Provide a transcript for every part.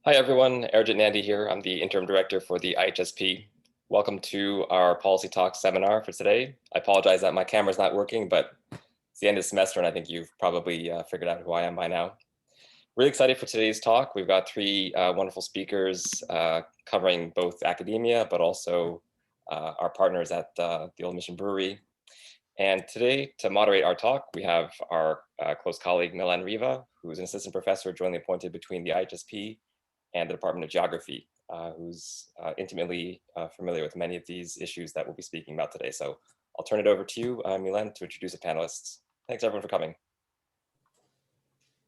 Hi everyone, Arjit Nandi here. I'm the interim director for the IHSP. Welcome to our Policy Talk seminar for today. I apologize that my camera's not working, but it's the end of the semester and I think you've probably figured out who I am by now. Really excited for today's talk. We've got three wonderful speakers covering both academia, but also our partners at the Old Mission Brewery. And today, to moderate our talk, we have our close colleague, Milan Riva, who's an assistant professor jointly appointed between the IHSP and the Department of Geography, who's intimately familiar with many of these issues that we'll be speaking about today. So I'll turn it over to you, Milan, to introduce the panelists. Thanks everyone for coming.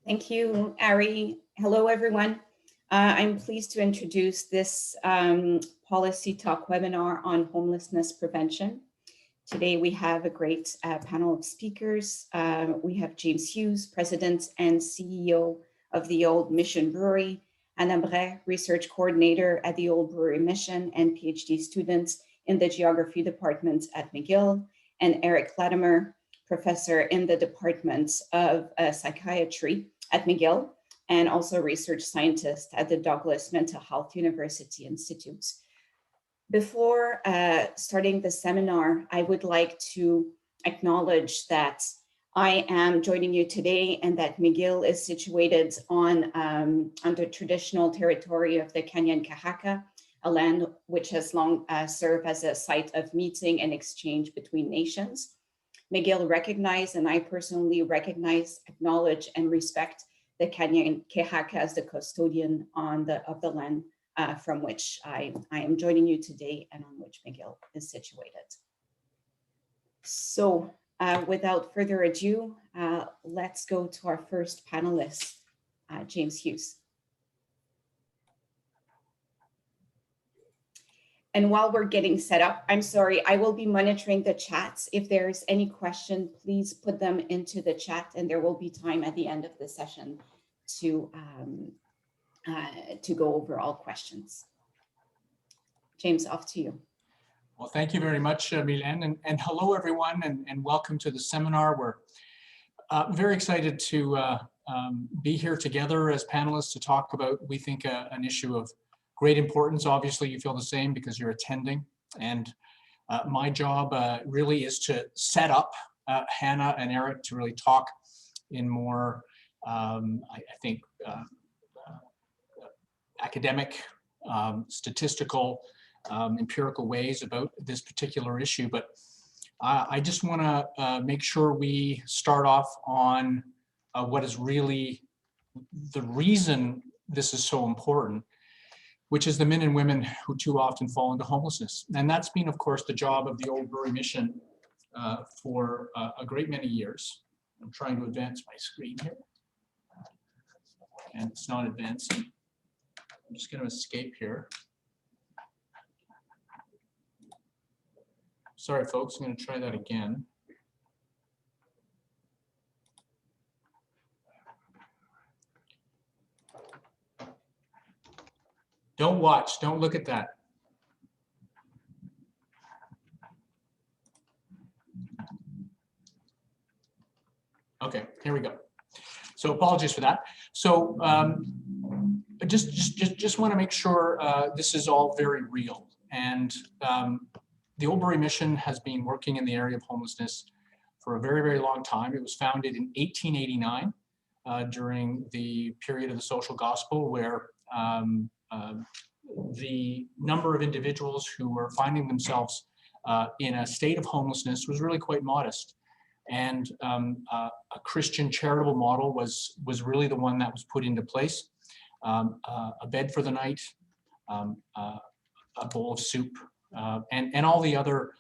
Thank you, Ari. Hello, everyone. I'm pleased to introduce this Policy Talk webinar on homelessness prevention. Today, we have a great panel of speakers. We have James Hughes, President and CEO of the Old Mission Brewery, Anna Brais, Research Coordinator at the Old Brewery Mission and PhD students in the Geography Department at McGill, and Eric Latimer, Professor in the Department of Psychiatry at McGill, and also Research Scientist at the Douglas Mental Health University Institute. Before starting the seminar, I would like to acknowledge that I am joining you today and that McGill is situated on the traditional territory of the Kanyan-Kahaka, a land which has long served as a site of meeting and exchange between nations. McGill recognized, and I personally recognize, acknowledge, and respect the Kanyan-Kahaka as the custodian of the land from which I am joining you today and on which McGill is situated. So without further ado, let's go to our first panelist, James Hughes. And while we're getting set up, I'm sorry, I will be monitoring the chats. If there's any question, please put them into the chat and there will be time at the end of the session to go over all questions. James, off to you. Well, thank you very much, Milan, and hello everyone, and welcome to the seminar. We're very excited to be here together as panelists to talk about, we think, an issue of great importance. Obviously, you feel the same because you're attending, and my job really is to set up Hannah and Eric to really talk in more, I think, academic, statistical, empirical ways about this particular issue. But I just want to make sure we start off on what is really the reason this is so important, which is the men and women who too often fall into homelessness. And that's been, of course, the job of the Old Brewery Mission for a great many years. I'm trying to advance my screen here, and it's not advancing. I'm just going to escape here. Sorry, folks, I'm going to try that again. Don't watch, don't look at that. Okay, here we go. So apologies for that. So I just want to make sure this is all very real. And the Old Brewery Mission has been working in the area of homelessness for a very, very long time. It was founded in 1889 during the period of the social gospel, where the number of individuals who were finding themselves in a state of homelessness was really quite modest. And a Christian charitable model was really the one that was put into place. A bed for the night, a bowl of soup, and all the other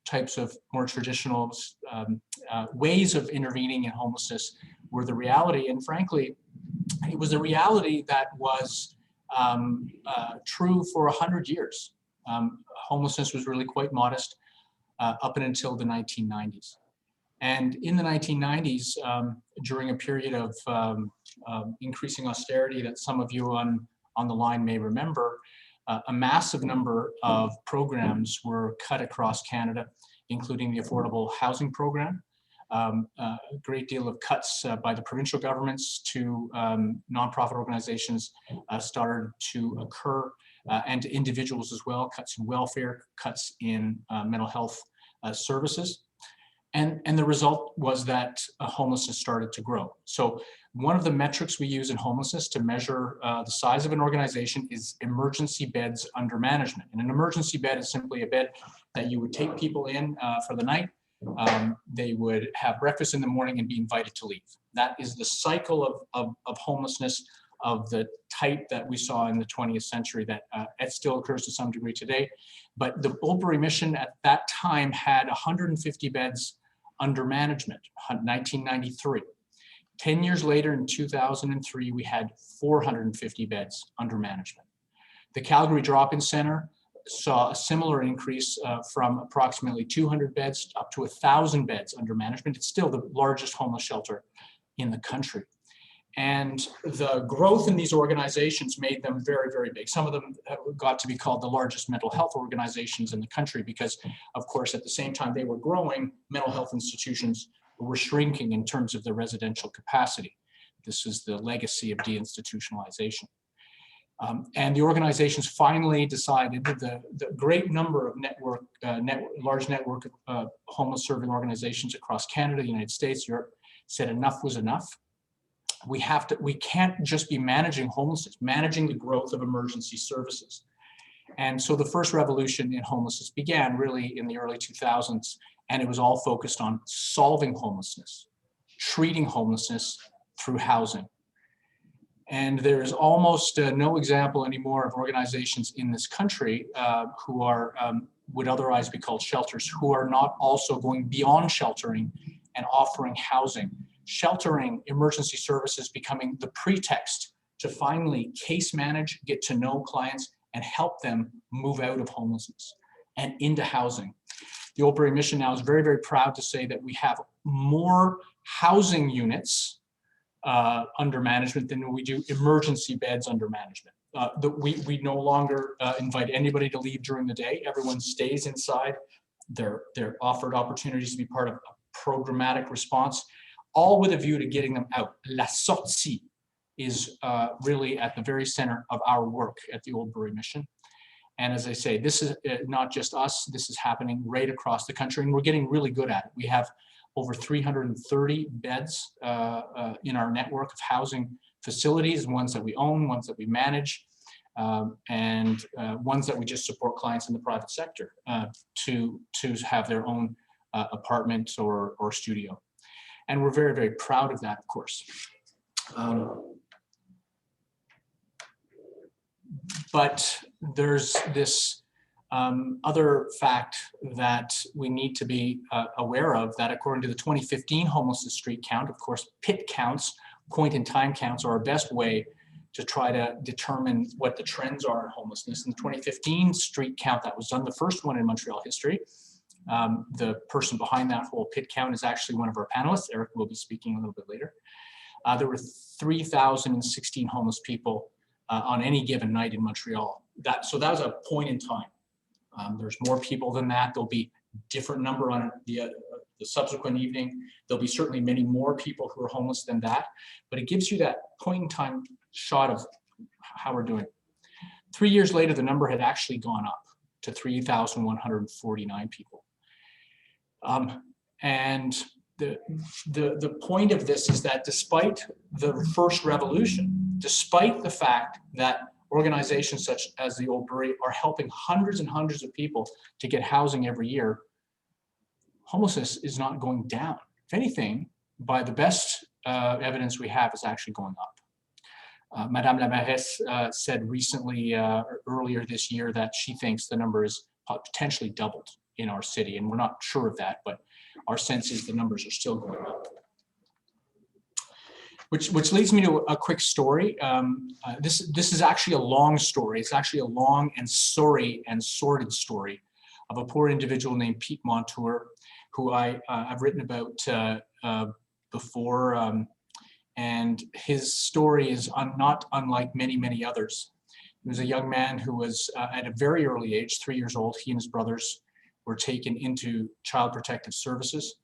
types of more traditional ways of intervening in homelessness were the reality. And frankly, it was a reality that was true for 100 years. Homelessness was really quite modest up and until the 1990s. And in the 1990s, during a period of increasing austerity that some of you on the line may remember, a massive number of programs were cut across Canada, including the Affordable Housing Program, a great deal of cuts by the provincial governments to nonprofit organizations started to occur, and to individuals as well, cuts in welfare, cuts in mental health services. And the result was that homelessness started to grow. So one of the metrics we use in homelessness to measure the size of an organization is emergency beds under management. And an emergency bed is simply a bed that you would take people in for the night. They would have breakfast in the morning and be invited to leave. That is the cycle of homelessness of the type that we saw in the 20th century that it still occurs to some degree today. But the Brewery mission at that time had 150 beds under management, 1993. 10 years later, in 2003, we had 450 beds under management. The Calgary Drop-In Center saw a similar increase from approximately 200 beds up to 1,000 beds under management. It's still the largest homeless shelter in the country. And the growth in these organizations made them very, very big. Some of them got to be called the largest mental health organizations in the country because, of course, at the same time they were growing, mental health institutions were shrinking in terms of their residential capacity. This is the legacy of deinstitutionalization. And the organizations finally decided that the great number of large network of homeless serving organizations across Canada, the United States, Europe, said enough was enough. We can't just be managing homelessness, managing the growth of emergency services. And so the first revolution in homelessness began really in the early 2000s, and it was all focused on solving homelessness, treating homelessness through housing. And there is almost no example anymore of organizations in this country who are would otherwise be called shelters, who are not also going beyond sheltering and offering housing. Sheltering, emergency services becoming the pretext to finally case manage, get to know clients, and help them move out of homelessness and into housing. The Old Brewery mission now is very, very proud to say that we have more housing units under management than we do emergency beds under management. We no longer invite anybody to leave during the day. Everyone stays inside. They're offered opportunities to be part of a programmatic response, all with a view to getting them out. La sortie is really at the very center of our work at the Old Brewery mission. And as I say, this is not just us, this is happening right across the country, and we're getting really good at it. We have over 330 beds in our network of housing facilities, ones that we own, ones that we manage, and ones that we just support clients in the private sector to have their own apartment or studio. And we're very, very proud of that, of course. But there's this other fact that we need to be aware of, that according to the 2015 homelessness street count, of course, PIT counts, point in time counts, are our best way to try to determine what the trends are in homelessness. In the 2015 street count that was done, the first one in Montreal history, the person behind that whole PIT count is actually one of our panelists. Eric will be speaking a little bit later. There were 3,016 homeless people on any given night in Montreal. So that was a point in time. There's more people than that. There'll be different number on the subsequent evening. There'll be certainly many more people who are homeless than that, but it gives you that point in time shot of how we're doing. 3 years later, the number had actually gone up to 3,149 people. And the point of this is that despite the first revolution, despite the fact that organizations such as the Old Brewery are helping hundreds and hundreds of people to get housing every year, homelessness is not going down. If anything, by the best evidence we have, is actually going up. Madame la Mairesse said recently, earlier this year, that she thinks the number is potentially doubled in our city, and we're not sure of that, but our sense is the numbers are still going up. Which leads me to a quick story. This is actually a long story. It's actually a long and sorry and sordid story of a poor individual named Pete Montour, who I've written about before. And his story is not unlike many, many others. He was a young man who was at a very early age, 3 years old. He and his brothers were taken into Child Protective Services.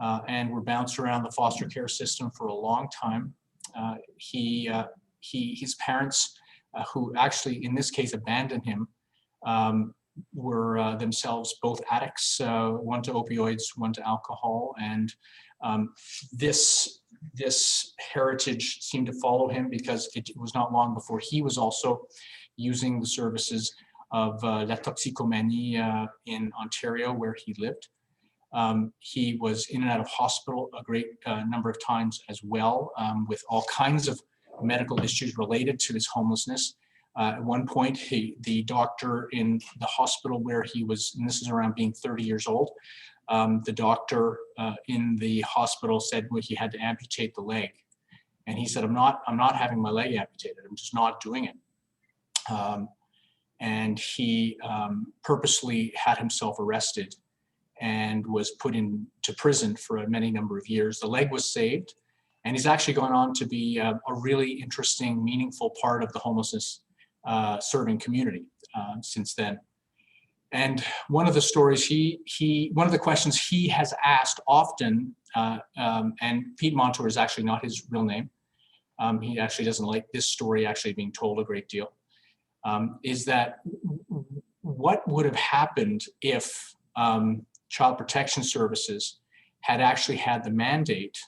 and were bounced around the foster care system for a long time. His parents, who actually in this case abandoned him, were themselves both addicts, one to opioids, one to alcohol, and this heritage seemed to follow him because it was not long before he was also using the services of La Toxicomanie in Ontario, where he lived. He was in and out of hospital a great number of times as well, with all kinds of medical issues related to his homelessness. At one point, the doctor in the hospital where he was, and this is around being 30 years old, the doctor in the hospital said, well, he had to amputate the leg. And he said, I'm not having my leg amputated. I'm just not doing it. And he purposely had himself arrested and was put into prison for a many number of years. The leg was saved, and he's actually gone on to be a really interesting, meaningful part of the homelessness serving community since then. And one of the stories one of the questions he has asked often, and Pete Montour is actually not his real name. He actually doesn't like this story actually being told a great deal, is that what would have happened if Child Protection Services had actually had the mandate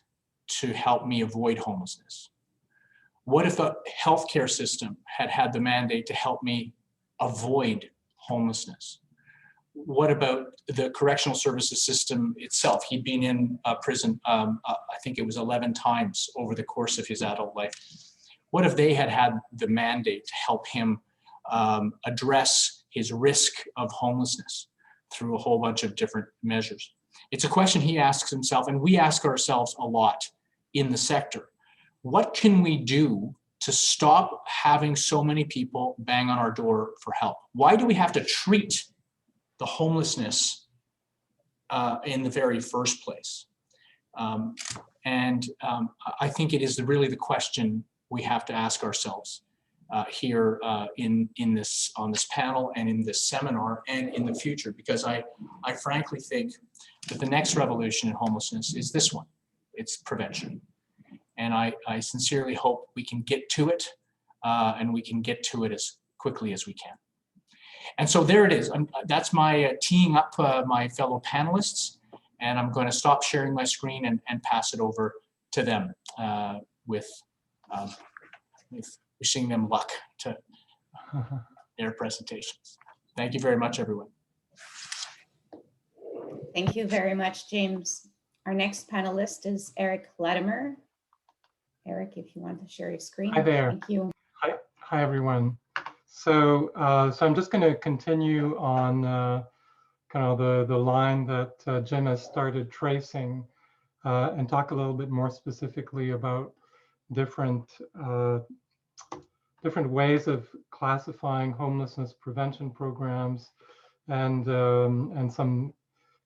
to help me avoid homelessness? What if a healthcare system had had the mandate to help me avoid homelessness? What about the correctional services system itself? He'd been in prison, I think it was 11 times over the course of his adult life. What if they had had the mandate to help him address his risk of homelessness through a whole bunch of different measures? It's a question he asks himself, and we ask ourselves a lot in the sector. What can we do to stop having so many people bang on our door for help? Why do we have to treat the homelessness in the very first place? I think it is really the question we have to ask ourselves here on this panel and in this seminar and in the future, because I frankly think that the next revolution in homelessness is this one. It's prevention. And I sincerely hope we can get to it, and we can get to it as quickly as we can. And so there it is. That's my teeing up my fellow panelists, and I'm going to stop sharing my screen and pass it over to them with wishing them luck to their presentations. Thank you very much, everyone. Thank you very much, James. Our next panelist is Eric Latimer. Eric, if you want to share your screen. Hi there. Thank you. Hi everyone. So I'm just going to continue on kind of the line that Jim has started tracing and talk a little bit more specifically about different ways of classifying homelessness prevention programs and some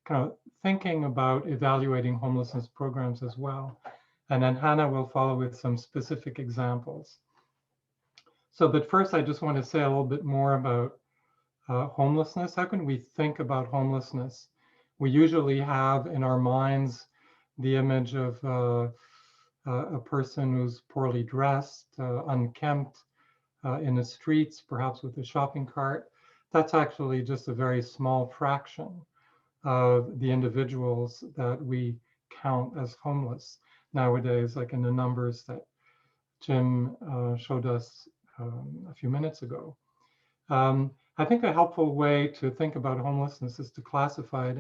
kind of thinking about evaluating homelessness programs as well. And then Hannah will follow with some specific examples. So, but first, I just want to say a little bit more about homelessness. How can we think about homelessness? We usually have in our minds the image of a person who's poorly dressed, unkempt, in the streets, perhaps with a shopping cart. That's actually just a very small fraction of the individuals that we count as homeless nowadays, like in the numbers that Jim showed us a few minutes ago. I think a helpful way to think about homelessness is to classify it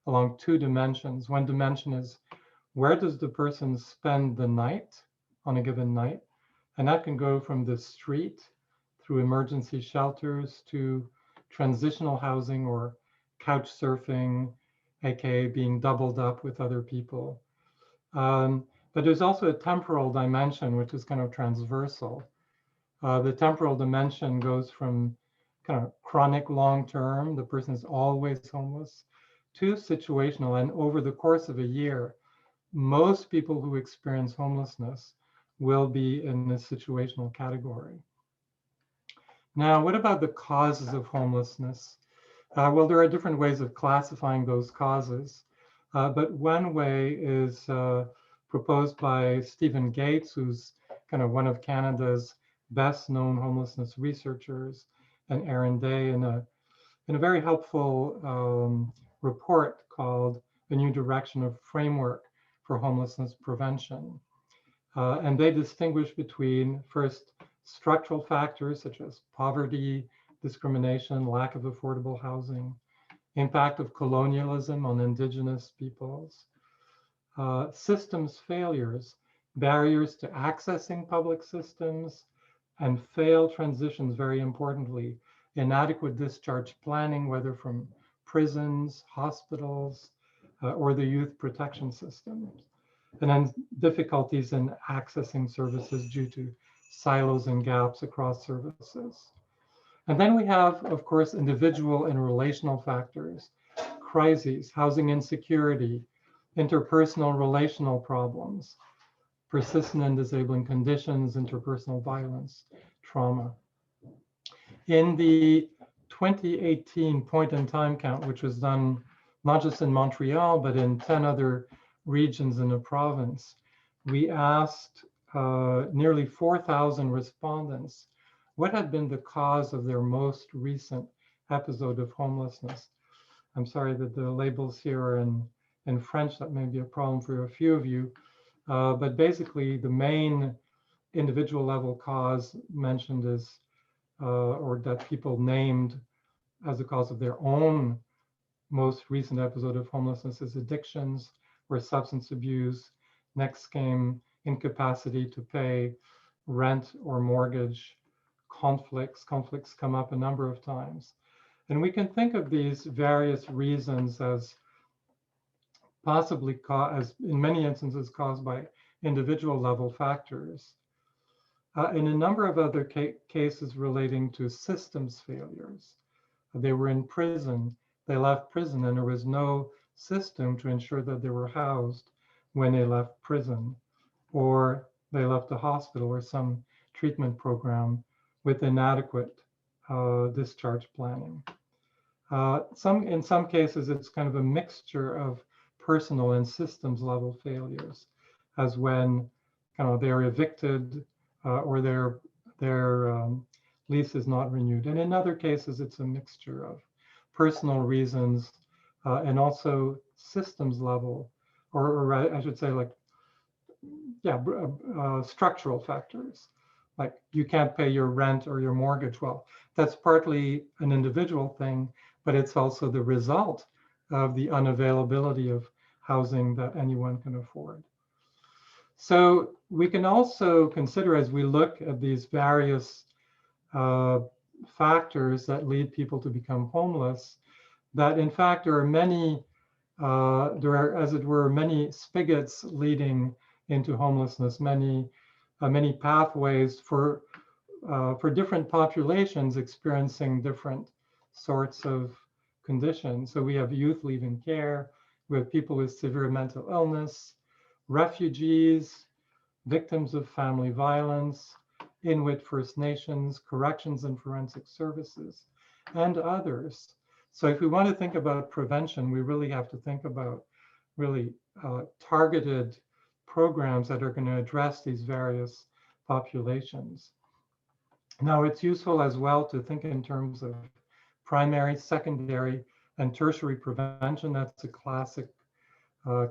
along two dimensions. One dimension is, where does the person spend the night on a given night? And that can go from the street through emergency shelters to transitional housing or couch surfing, aka being doubled up with other people. But there's also a temporal dimension, which is kind of transversal. The temporal dimension goes from kind of chronic long-term, the person is always homeless, to situational. And over the course of a year, most people who experience homelessness will be in the situational category. Now, what about the causes of homelessness? Well, there are different ways of classifying those causes. But one way is proposed by Stephen Gaetz, who's kind of one of Canada's best known homelessness researchers, and Gaetz and Dej in a very helpful report called A New Direction of Framework for Homelessness Prevention. And they distinguish between, first, structural factors such as poverty, discrimination, lack of affordable housing, impact of colonialism on Indigenous peoples, systems failures, barriers to accessing public systems, and failed transitions, very importantly, inadequate discharge planning, whether from prisons, hospitals, or the youth protection systems. And then difficulties in accessing services due to silos and gaps across services. And then we have, of course, individual and relational factors, crises, housing insecurity, interpersonal relational problems, persistent and disabling conditions, interpersonal violence, trauma. In the 2018 point in time count, which was done not just in Montreal, but in 10 other regions in the province, we asked nearly 4,000 respondents what had been the cause of their most recent episode of homelessness. I'm sorry that the labels here are in French. That may be a problem for a few of you. But basically, the main individual level cause mentioned is, or that people named as a cause of their own most recent episode of homelessness is addictions or substance abuse. Next came incapacity to pay rent or mortgage, conflicts. Conflicts come up a number of times. And we can think of these various reasons as possibly as in many instances caused by individual level factors. In a number of other cases relating to systems failures, they were in prison, they left prison, and there was no system to ensure that they were housed when they left prison, or they left a hospital or some treatment program with inadequate discharge planning. In some cases, it's kind of a mixture of personal and systems level failures, as when they're evicted or their lease is not renewed. And in other cases, it's a mixture of personal reasons and also systems level, or I should say, like, structural factors. Like, you can't pay your rent or your mortgage. Well, that's partly an individual thing, but it's also the result of the unavailability of housing that anyone can afford. So we can also consider, as we look at these various factors that lead people to become homeless, that in fact there are many, there are, as it were, many spigots leading into homelessness, many pathways for different populations experiencing different sorts of conditions. So we have youth leaving care, we have people with severe mental illness, refugees, victims of family violence, Inuit First Nations, corrections and forensic services, and others. So if we want to think about prevention, we really have to think about really targeted programs that are going to address these various populations. Now, it's useful as well to think in terms of primary, secondary, and tertiary prevention. That's a classic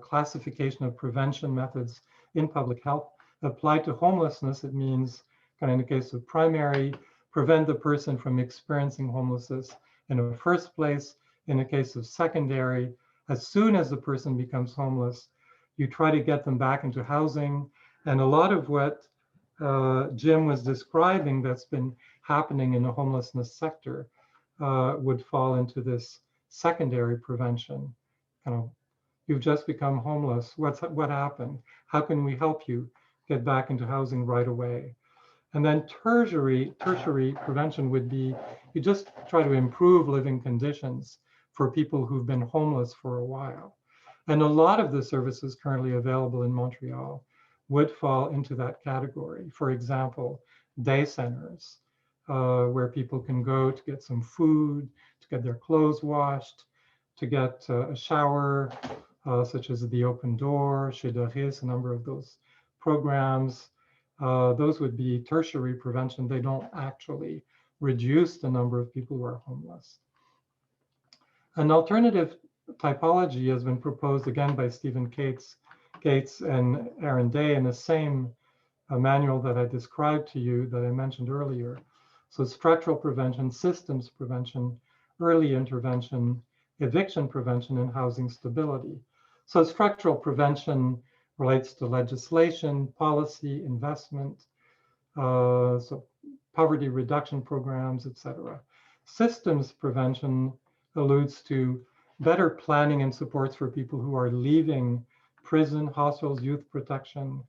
classification of prevention methods in public health. Applied to homelessness, it means, in the case of primary, prevent the person from experiencing homelessness in the first place. In the case of secondary, as soon as the person becomes homeless, you try to get them back into housing. And a lot of what Jim was describing that's been happening in the homelessness sector would fall into this secondary prevention. You've just become homeless. What happened? How can we help you get back into housing right away? And then tertiary prevention would be, you just try to improve living conditions for people who've been homeless for a while. And a lot of the services currently available in Montreal would fall into that category. For example, day centers, where people can go to get some food, to get their clothes washed, to get a shower, such as the Open Door, Chez Doris, a number of those programs. Those would be tertiary prevention. They don't actually reduce the number of people who are homeless. An alternative typology has been proposed again by Stephen Gaetz and Day in the same manual that I described to you that I mentioned earlier. So structural prevention, systems prevention, early intervention, eviction prevention, and housing stability. So structural prevention relates to legislation, policy, investment, so poverty reduction programs, etc. Systems prevention alludes to better planning and supports for people who are leaving prison, hospitals, youth protection,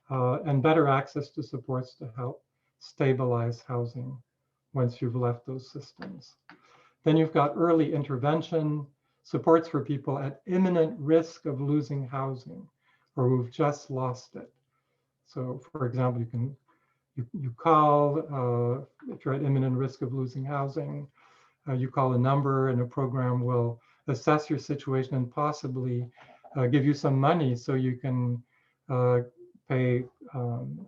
and better access to supports to help stabilize housing once you've left those systems. Then you've got early intervention, supports for people at imminent risk of losing housing or who've just lost it. So for example, you call, if you're at imminent risk of losing housing, you call a number and a program will assess your situation and possibly give you some money so you can pay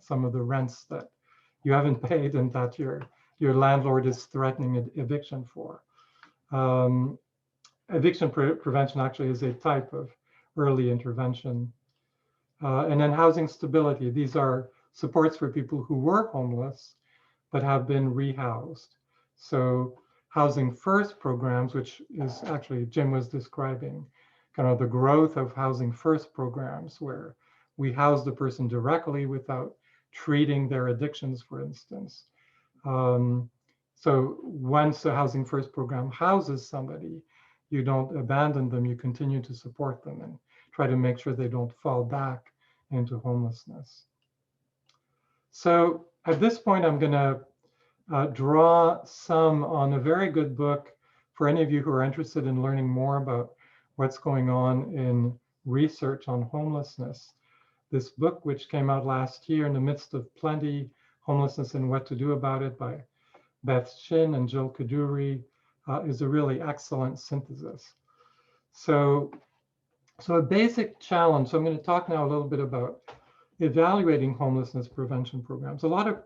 some of the rents that you haven't paid and that your landlord is threatening eviction for. Eviction prevention actually is a type of early intervention. And then housing stability. These are supports for people who were homeless but have been rehoused. So housing first programs, which is actually Jim was describing kind of the growth of housing first programs where we house the person directly without treating their addictions, for instance. So once a housing first program houses somebody, you don't abandon them, you continue to support them and try to make sure they don't fall back into homelessness. So at this point, I'm gonna draw some on a very good book for any of you who are interested in learning more about what's going on in research on homelessness. This book, which came out last year, In the Midst of Plenty, Homelessness and What to Do About It by Beth Shin and Jill Kaduri, is a really excellent synthesis. So a basic challenge, so I'm going to talk now a little bit about evaluating homelessness prevention programs. A lot of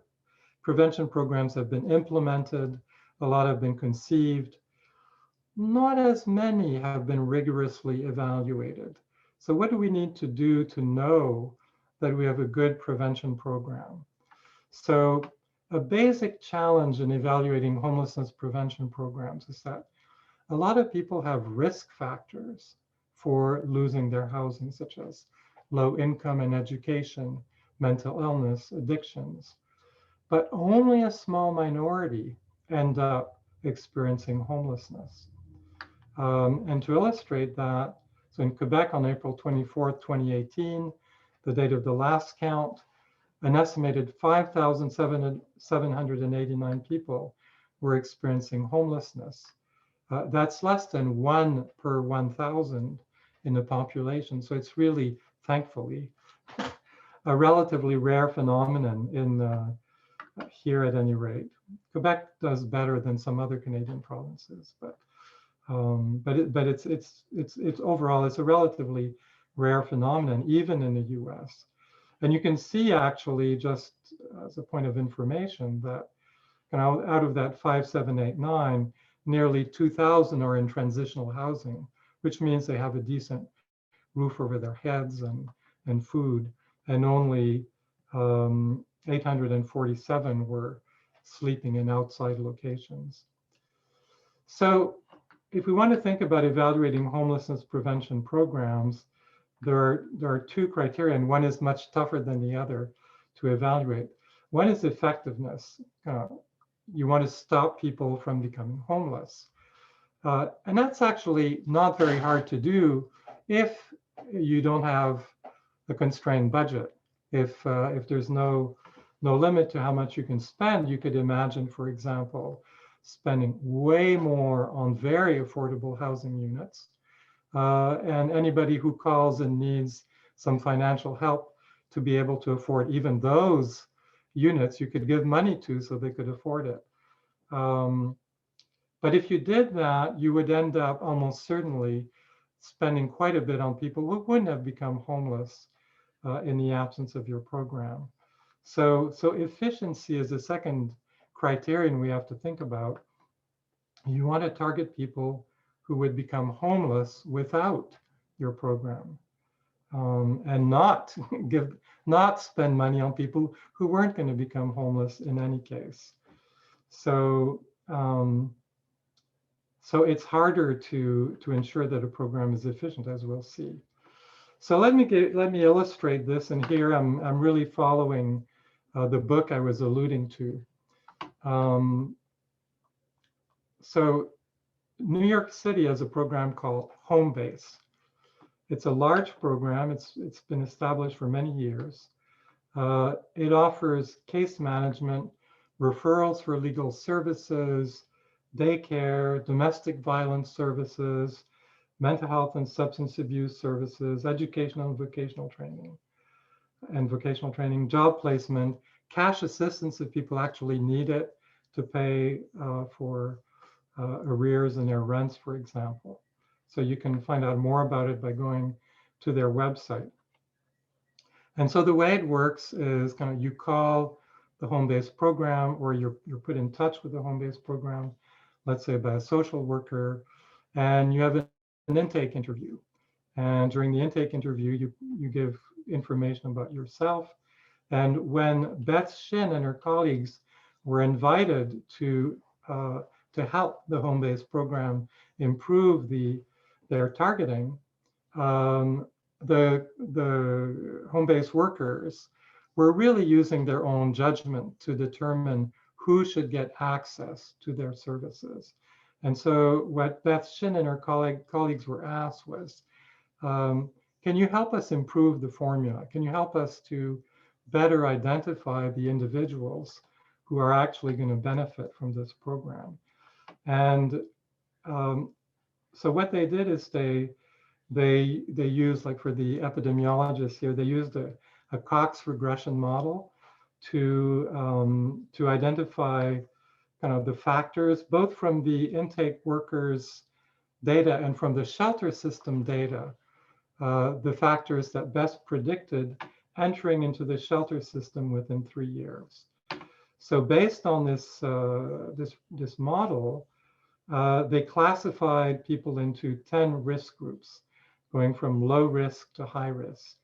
prevention programs have been implemented, a lot have been conceived. Not as many have been rigorously evaluated. So what do we need to do to know that we have a good prevention program? So a basic challenge in evaluating homelessness prevention programs is that a lot of people have risk factors for losing their housing, such as low income and education, mental illness, addictions. But only a small minority end up experiencing homelessness. And to illustrate that, so in Quebec on April 24th, 2018, the date of the last count, an estimated 5,789 people were experiencing homelessness. That's less than 1 per 1,000 in the population. So it's really, thankfully, a relatively rare phenomenon in here at any rate. Quebec does better than some other Canadian provinces, but it's overall, it's a relatively rare phenomenon, even in the US. And you can see actually, just as a point of information, that out of that 5,789, nearly 2,000 are in transitional housing, which means they have a decent roof over their heads and food, and only 847 were sleeping in outside locations. So if we want to think about evaluating homelessness prevention programs, there are two criteria, and one is much tougher than the other to evaluate. One is effectiveness. You want to stop people from becoming homeless. And that's actually not very hard to do if you don't have a constrained budget. If there's no limit to how much you can spend, you could imagine, for example, spending way more on very affordable housing units. And anybody who calls and needs some financial help to be able to afford even those units, you could give money to so they could afford it. But if you did that, you would end up almost certainly spending quite a bit on people who wouldn't have become homeless in the absence of your program. So efficiency is the second criterion we have to think about. You want to target people who would become homeless without your program, and not spend money on people who weren't going to become homeless in any case. So so it's harder to ensure that a program is efficient, as we'll see. So let me illustrate this, and here I'm really following the book I was alluding to. So New York City has a program called Home Base. It's a large program. It's been established for many years. It offers case management, referrals for legal services, daycare, domestic violence services, mental health and substance abuse services, educational and vocational training, job placement, cash assistance if people actually need it to pay for arrears in their rents, for example. So you can find out more about it by going to their website. And so the way it works is kind of you call the home-based program, or you're put in touch with the home-based program, let's say by a social worker, and you have an intake interview. And during the intake interview, you give information about yourself. And when Beth Shin and her colleagues were invited to help the home-based program improve their targeting, the home-based workers were really using their own judgment to determine who should get access to their services. And so what Beth Shin and her colleagues were asked was, can you help us improve the formula? Can you help us to better identify the individuals who are actually going to benefit from this program? And so what they did is they used, like for the epidemiologists here, they used a Cox regression model to identify kind of the factors, both from the intake workers' data and from the shelter system data, the factors that best predicted entering into the shelter system within 3 years. So based on this model, they classified people into 10 risk groups, going from low risk to high risk.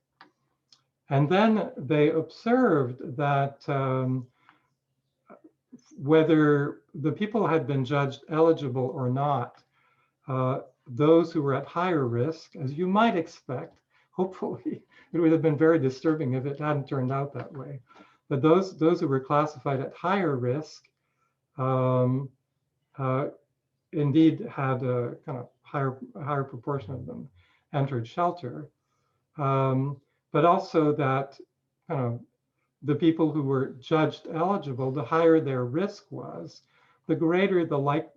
And then they observed that whether the people had been judged eligible or not, those who were at higher risk, as you might expect, hopefully, it would have been very disturbing if it hadn't turned out that way. But those who were classified at higher risk indeed had a kind of higher proportion of them entered shelter. But also that kind of the people who were judged eligible, the higher their risk was, the greater what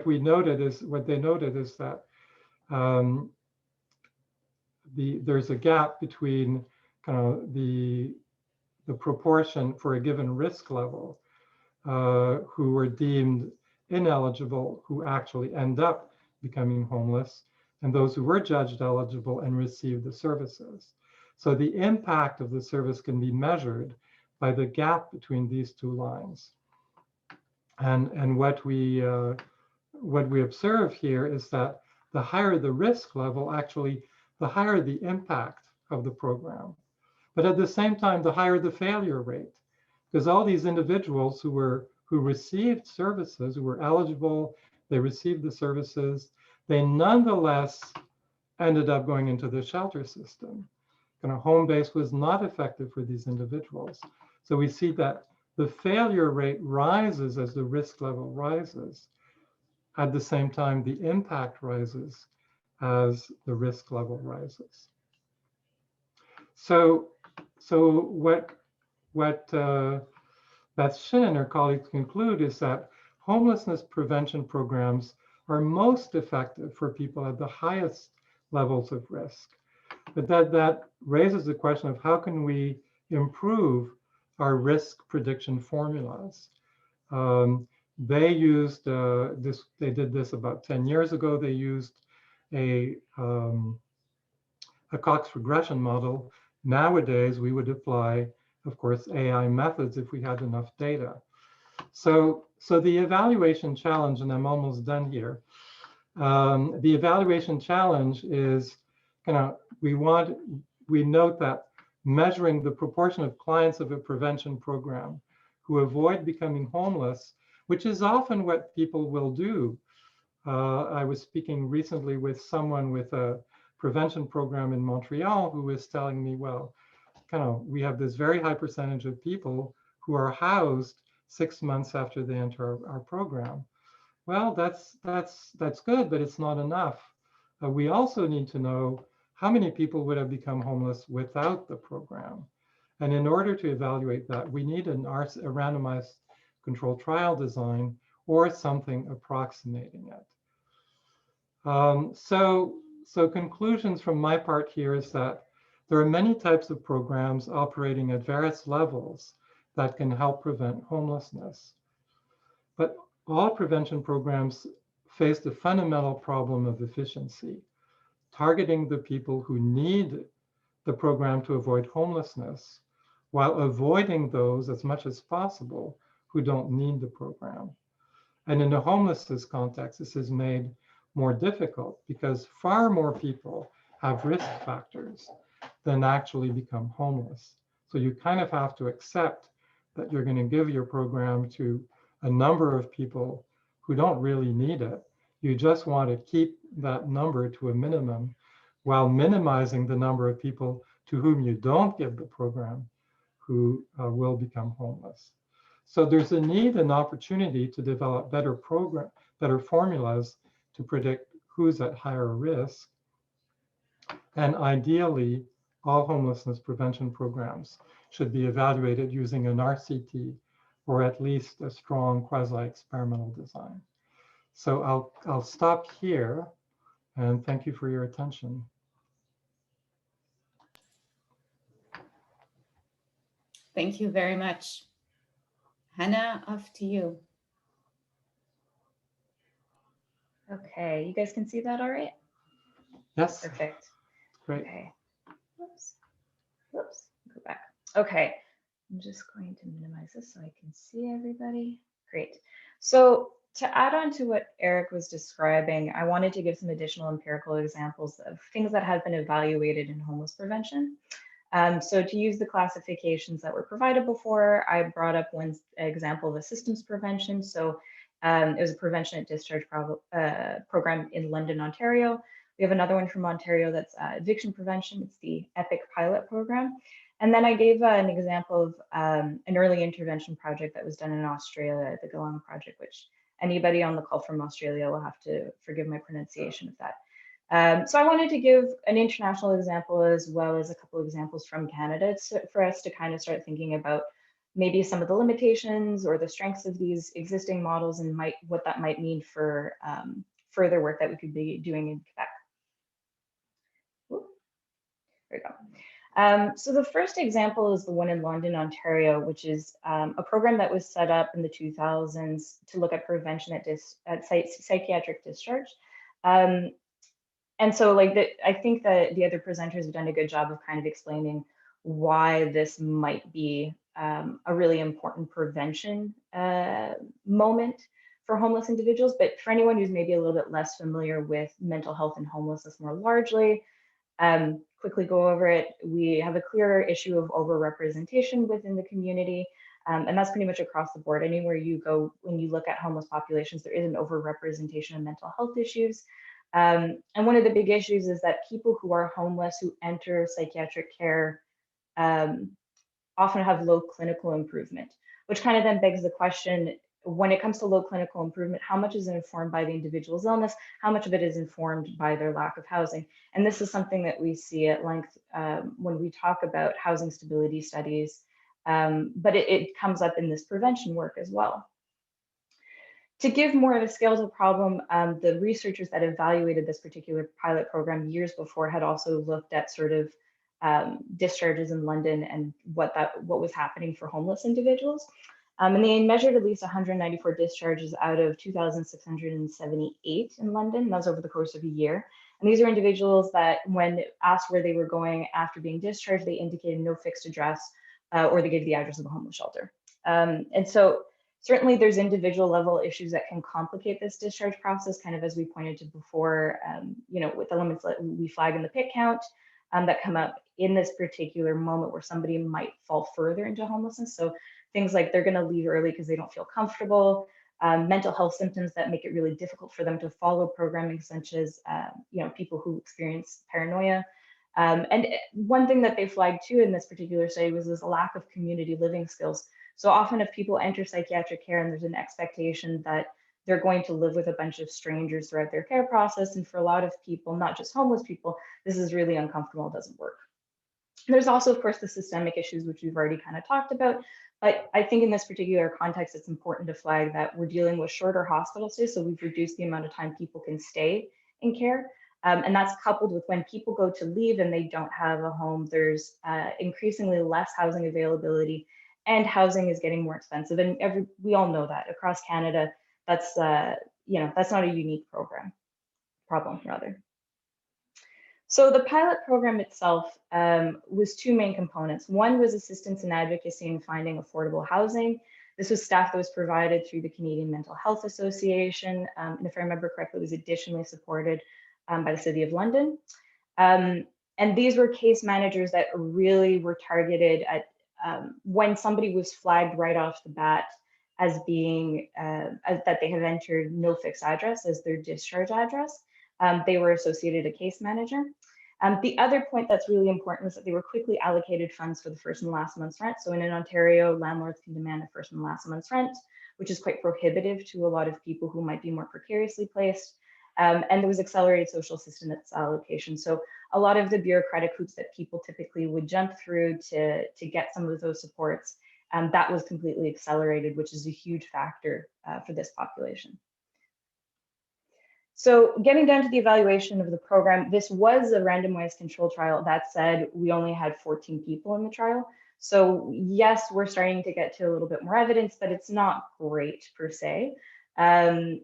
they noted is that there's a gap between kind of the proportion for a given risk level who were deemed ineligible, who actually end up becoming homeless, and those who were judged eligible and received the services. So the impact of the service can be measured by the gap between these two lines. And what we observe here is that the higher the risk level, actually, the higher the impact of the program. But at the same time, the higher the failure rate, because all these individuals who received services, who were eligible, they received the services, they nonetheless ended up going into the shelter system. Kind of home base was not effective for these individuals. So we see that the failure rate rises as the risk level rises. At the same time, the impact rises as the risk level rises. So what Beth Shin and her colleagues conclude is that homelessness prevention programs are most effective for people at the highest levels of risk. But that raises the question of how can we improve our risk prediction formulas? They used they did this about 10 years ago. They used a Cox regression model. Nowadays, we would apply, of course, AI methods if we had enough data. So the evaluation challenge, and I'm almost done here. The evaluation challenge is, we note that measuring the proportion of clients of a prevention program who avoid becoming homeless, which is often what people will do. I was speaking recently with someone with a prevention program in Montreal who was telling me, well, we have this very high percentage of people who are housed 6 months after they enter our program. Well, that's good, but it's not enough. We also need to know how many people would have become homeless without the program. And in order to evaluate that, we need a randomized controlled trial design or something approximating it. So conclusions from my part here is that there are many types of programs operating at various levels that can help prevent homelessness. But all prevention programs face the fundamental problem of efficiency, targeting the people who need the program to avoid homelessness, while avoiding those as much as possible who don't need the program. And in the homelessness context, this is made more difficult because far more people have risk factors than actually become homeless. So you kind of have to accept that you're going to give your program to a number of people who don't really need it. You just want to keep that number to a minimum while minimizing the number of people to whom you don't give the program who will become homeless. So there's a need and opportunity to develop better formulas to predict who's at higher risk. And ideally, all homelessness prevention programs should be evaluated using an RCT or at least a strong quasi-experimental design. So I'll stop here and thank you for your attention. Thank you very much. Hannah, off to you. Okay, you guys can see that all right? Yes. Perfect. Great. Okay. Whoops. Whoops. Go back. Okay. I'm just going to minimize this so I can see everybody. Great. So to add on to what Eric was describing, I wanted to give some additional empirical examples of things that have been evaluated in homeless prevention. So to use the classifications that were provided before, I brought up one example of a systems prevention. So it was a prevention at discharge program in London, Ontario. We have another one from Ontario that's eviction prevention. It's the EPIC pilot program. And then I gave an example of an early intervention project that was done in Australia, the Gilon Project, which anybody on the call from Australia will have to forgive my pronunciation of that. So I wanted to give an international example as well as a couple of examples from Canada for us to kind of start thinking about maybe some of the limitations or the strengths of these existing models and what that might mean for further work that we could be doing in Quebec. Ooh, there we go. So the first example is the one in London, Ontario, which is a program that was set up in the 2000s to look at prevention at psychiatric discharge. And so I think that the other presenters have done a good job of kind of explaining why this might be a really important prevention moment for homeless individuals. But for anyone who's maybe a little bit less familiar with mental health and homelessness more largely, quickly go over it. We have a clear issue of overrepresentation within the community. And that's pretty much across the board. Anywhere you go, when you look at homeless populations, there is an overrepresentation of mental health issues. And one of the big issues is that people who are homeless who enter psychiatric care often have low clinical improvement, which kind of then begs the question, when it comes to low clinical improvement, how much is informed by the individual's illness? How much of it is informed by their lack of housing? And this is something that we see at length when we talk about housing stability studies, but it comes up in this prevention work as well. To give more of a scale to the problem, the researchers that evaluated this particular pilot program years before had also looked at sort of discharges in London and what was happening for homeless individuals. And they measured at least 194 discharges out of 2,678 in London. That was over the course of a year. And these are individuals that, when asked where they were going after being discharged, they indicated no fixed address, or they gave the address of a homeless shelter. And so certainly there's individual level issues that can complicate this discharge process, kind of as we pointed to before, you know, with elements that we flag in the PIT count that come up in this particular moment where somebody might fall further into homelessness. So things like they're going to leave early because they don't feel comfortable, mental health symptoms that make it really difficult for them to follow programming, such as you know, people who experience paranoia. And one thing that they flagged too in this particular study was this lack of community living skills. So often if people enter psychiatric care and there's an expectation that they're going to live with a bunch of strangers throughout their care process, and for a lot of people, not just homeless people, this is really uncomfortable, it doesn't work. There's also, of course, the systemic issues, which we've already kind of talked about. But I think in this particular context, it's important to flag that we're dealing with shorter hospital stays. So we've reduced the amount of time people can stay in care. And that's coupled with when people go to leave and they don't have a home, there's increasingly less housing availability, and housing is getting more expensive. And we all know that across Canada, that's, you know, that's not a unique problem rather. So the pilot program itself was two main components. One was assistance and advocacy in finding affordable housing. This was staff that was provided through the Canadian Mental Health Association. And if I remember correctly, it was additionally supported by the City of London. And these were case managers that really were targeted at when somebody was flagged right off the bat as being, that they have entered no fixed address as their discharge address. They were associated a case manager. The other point that's really important was that they were quickly allocated funds for the first and last month's rent. So in Ontario, landlords can demand a first and last month's rent, which is quite prohibitive to a lot of people who might be more precariously placed. And there was accelerated social assistance allocation. So a lot of the bureaucratic hoops that people typically would jump through to get some of those supports, that was completely accelerated, which is a huge factor for this population. So getting down to the evaluation of the program, this was a randomized control trial. That said, we only had 14 people in the trial. So yes, we're starting to get to a little bit more evidence, but it's not great per se. And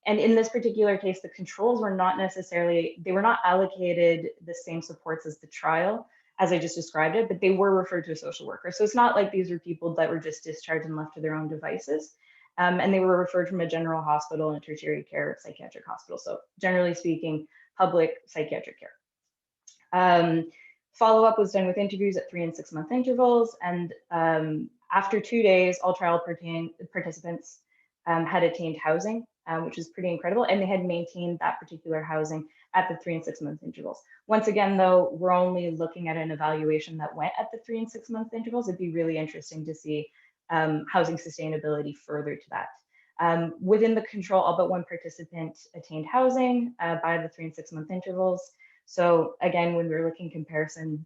in this particular case, the controls were not necessarily, they were not allocated the same supports as the trial, as I just described it, but they were referred to a social worker. So it's not like these were people that were just discharged and left to their own devices. And they were referred from a general hospital and a tertiary care psychiatric hospital. So generally speaking, public psychiatric care. Follow-up was done with interviews at 3 and 6 month intervals. And after 2 days, all trial participants had attained housing, which is pretty incredible. And they had maintained that particular housing at the 3 and 6 month intervals. Once again, though, we're only looking at an evaluation that went at the 3 and 6 month intervals. It'd be really interesting to see housing sustainability further to that. Within the control, all but one participant attained housing by the 3 and 6 month intervals. So again, when we're looking comparison,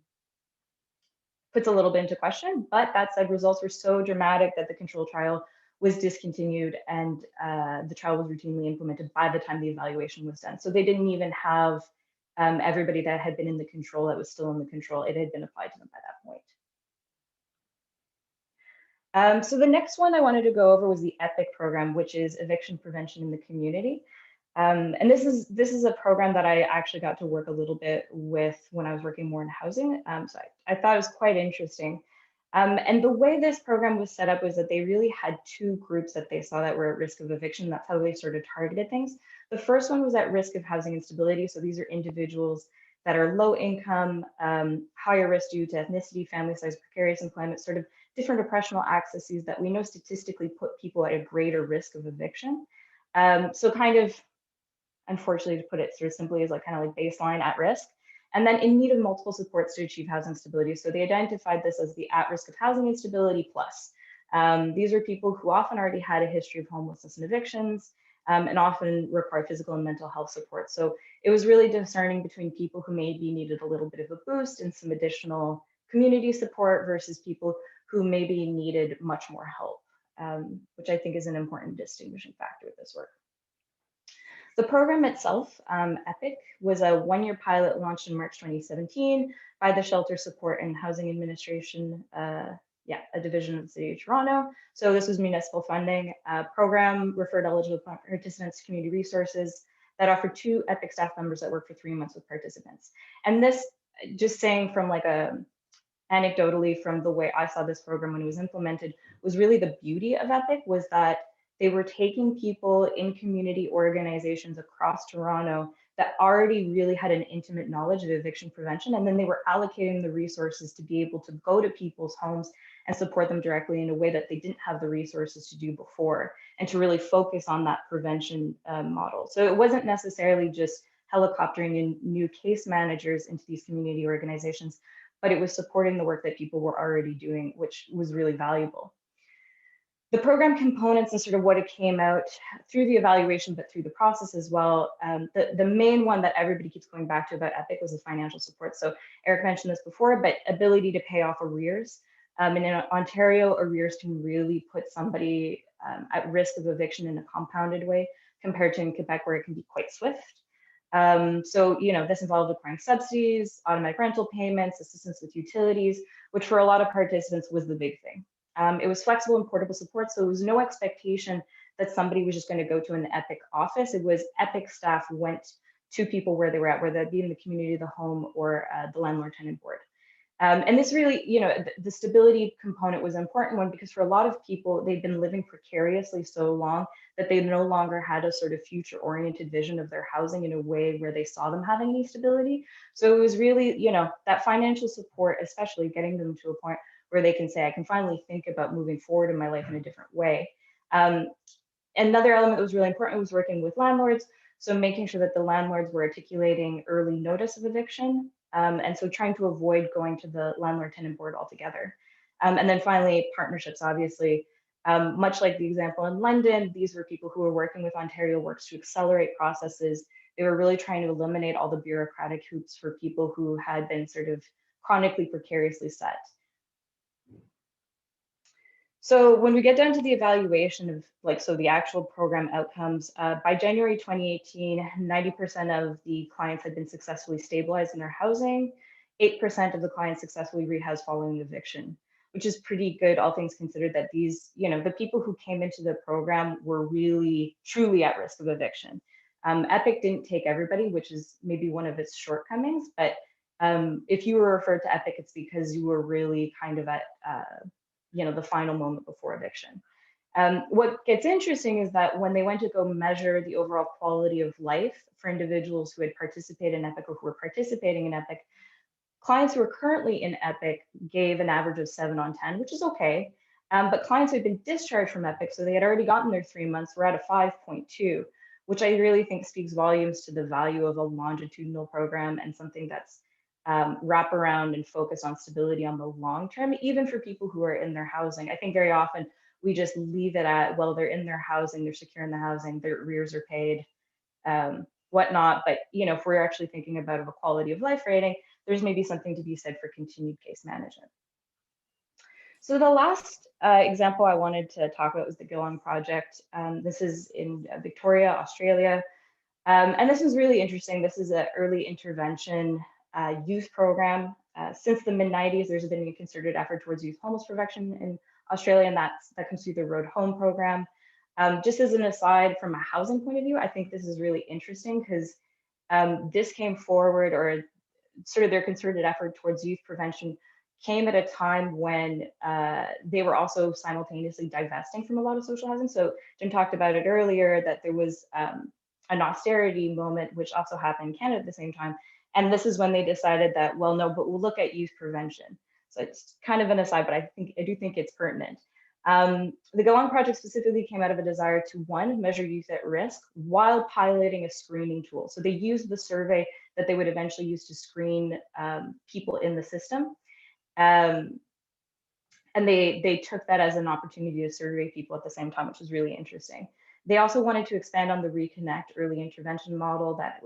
puts a little bit into question, but that said, results were so dramatic that the control trial was discontinued and the trial was routinely implemented by the time the evaluation was done. So they didn't even have everybody that had been in the control that was still in the control. It had been applied to them by that point. So the next one I wanted to go over was the EPIC program, which is eviction prevention in the community. And this is a program that I actually got to work a little bit with when I was working more in housing. So I thought it was quite interesting. And the way this program was set up was that they really had two groups that they saw that were at risk of eviction. That's how they sort of targeted things. The first one was at risk of housing instability. So these are individuals that are low income, higher risk due to ethnicity, family size, precarious employment, sort of different oppressional accesses that we know statistically put people at a greater risk of eviction. So kind of, unfortunately, to put it sort of simply, is like kind of like baseline at risk. And then in need of multiple supports to achieve housing stability. So they identified this as the at risk of housing instability plus. These are people who often already had a history of homelessness and evictions, and often require physical and mental health support. So it was really discerning between people who maybe needed a little bit of a boost and some additional community support versus people who maybe needed much more help, which I think is an important distinguishing factor with this work. The program itself, EPIC, was a one-year pilot launched in March 2017 by the Shelter Support and Housing Administration a division of the City of Toronto. So this was municipal funding. Program referred eligible participants to community resources that offered 2 EPIC staff members that worked for 3 months with participants. And this, just saying from like anecdotally from the way I saw this program when it was implemented, was really the beauty of EPIC, was that they were taking people in community organizations across Toronto that already really had an intimate knowledge of eviction prevention, and then they were allocating the resources to be able to go to people's homes and support them directly in a way that they didn't have the resources to do before, and to really focus on that prevention model. So it wasn't necessarily just helicoptering in new case managers into these community organizations, but it was supporting the work that people were already doing, which was really valuable. The program components and sort of what it came out through the evaluation, but through the process as well. The main one that everybody keeps going back to about EPIC was the financial support. So Eric mentioned this before, but ability to pay off arrears. And in Ontario, arrears can really put somebody at risk of eviction in a compounded way compared to in Quebec, where it can be quite swift. So, this involved acquiring subsidies, automatic rental payments, assistance with utilities, which for a lot of participants was the big thing. It was flexible and portable support, so there was no expectation that somebody was just going to go to an EPIC office. It was EPIC staff went to people where they were at, whether that be in the community, the home, or the landlord-tenant board. And this really, the stability component was an important one, because for a lot of people, they've been living precariously so long that they no longer had a sort of future-oriented vision of their housing in a way where they saw them having any stability. So it was really, that financial support, especially getting them to a point where they can say, I can finally think about moving forward in my life in a different way. Another element that was really important was working with landlords. So making sure that the landlords were articulating early notice of eviction. And so trying to avoid going to the landlord-tenant board altogether. And then finally, partnerships, obviously. Much like the example in London, these were people who were working with Ontario Works to accelerate processes. They were really trying to eliminate all the bureaucratic hoops for people who had been sort of chronically precariously set. So when we get down to the evaluation of the actual program outcomes, by January 2018, 90% of the clients had been successfully stabilized in their housing. 8% of the clients successfully rehoused following eviction, which is pretty good, all things considered, that these, the people who came into the program were really, truly at risk of eviction. EPIC didn't take everybody, which is maybe one of its shortcomings, but if you were referred to EPIC, it's because you were really kind of at, the final moment before eviction. What gets interesting is that when they went to go measure the overall quality of life for individuals who had participated in EPIC or who were participating in EPIC, clients who are currently in EPIC gave an average of 7 on 10, which is okay. But clients who had been discharged from EPIC, so they had already gotten their 3 months, were at a 5.2, which I really think speaks volumes to the value of a longitudinal program and something that's wrap around and focus on stability on the long term, even for people who are in their housing. I think very often we just leave it at, well, they're in their housing, they're secure in the housing, their arrears are paid, whatnot. But if we're actually thinking about a quality of life rating, there's maybe something to be said for continued case management. So the last example I wanted to talk about was the Gilon Project. This is in Victoria, Australia. And this is really interesting. This is an early intervention youth program. Since the mid-90s, there's been a concerted effort towards youth homeless prevention in Australia, and that comes through the Road Home program. Just as an aside, from a housing point of view, I think this is really interesting because this came forward, or sort of their concerted effort towards youth prevention came at a time when they were also simultaneously divesting from a lot of social housing. So Jim talked about it earlier, that there was an austerity moment, which also happened in Canada at the same time. And this is when they decided that, well, no, but we'll look at youth prevention. So it's kind of an aside, but I do think it's pertinent. The Gilon Project specifically came out of a desire to, one, measure youth at risk while piloting a screening tool. So they used the survey that they would eventually use to screen people in the system. And they took that as an opportunity to survey people at the same time, which was really interesting. They also wanted to expand on the Reconnect early intervention model that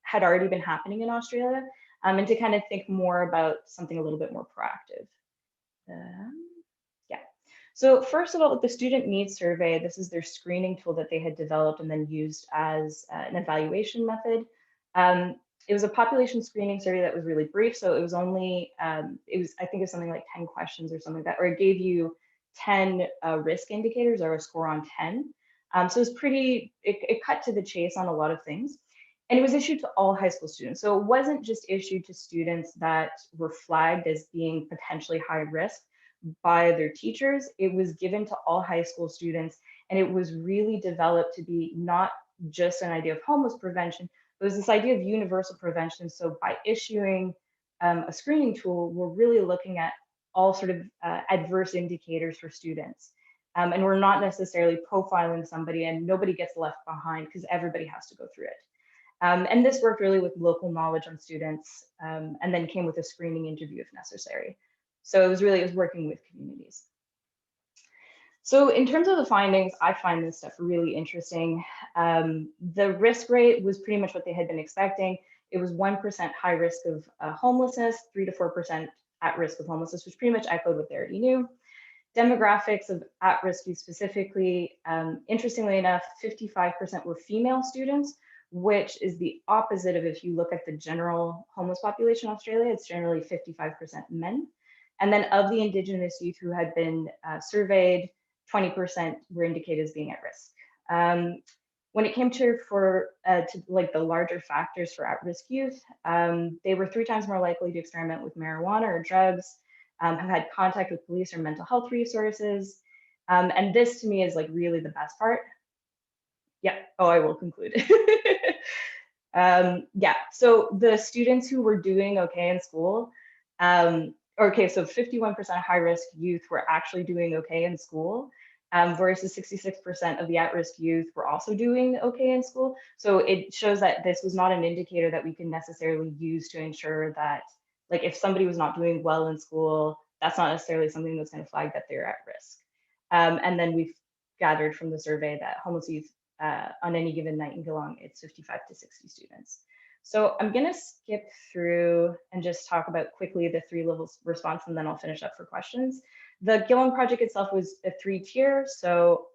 had already been happening in Australia, and to kind of think more about something a little bit more proactive. Yeah. So first of all, the Student Needs Survey, this is their screening tool that they had developed and then used as an evaluation method. it was a population screening survey that was really brief. So it was only, I think it was something like 10 questions or something like that, or it gave you 10 risk indicators or a score on 10. So it was pretty, it cut to the chase on a lot of things. And it was issued to all high school students. So it wasn't just issued to students that were flagged as being potentially high risk by their teachers. It was given to all high school students, and it was really developed to be not just an idea of homeless prevention, but it was this idea of universal prevention. So by issuing a screening tool, we're really looking at all sort of adverse indicators for students. And we're not necessarily profiling somebody, and nobody gets left behind because everybody has to go through it. And this worked really with local knowledge on students, and then came with a screening interview if necessary. So it was working with communities. So in terms of the findings, I find this stuff really interesting. The risk rate was pretty much what they had been expecting. It was 1% high risk of homelessness, 3 to 4% at risk of homelessness, which pretty much echoed what they already knew. Demographics of at-risk youth specifically, interestingly enough, 55% were female students, which is the opposite of if you look at the general homeless population in Australia, it's generally 55% men. And then of the Indigenous youth who had been surveyed, 20% were indicated as being at risk. When it came to like the larger factors for at-risk youth, they were 3 times more likely to experiment with marijuana or drugs, have had contact with police or mental health resources. And this to me is like really the best part. Yeah, oh, I will conclude. Yeah, so the students who were doing okay in school, okay, so 51% high risk youth were actually doing okay in school, versus 66% of the at-risk youth were also doing okay in school. So it shows that this was not an indicator that we can necessarily use to ensure that, like, if somebody was not doing well in school, that's not necessarily something that's going to flag that they're at risk. And then we've gathered from the survey that homeless youth on any given night in Gilon, it's 55 to 60 students. So I'm going to skip through and just talk about quickly the 3 levels response, and then I'll finish up for questions. The Gilon Project itself was a 3-tier. So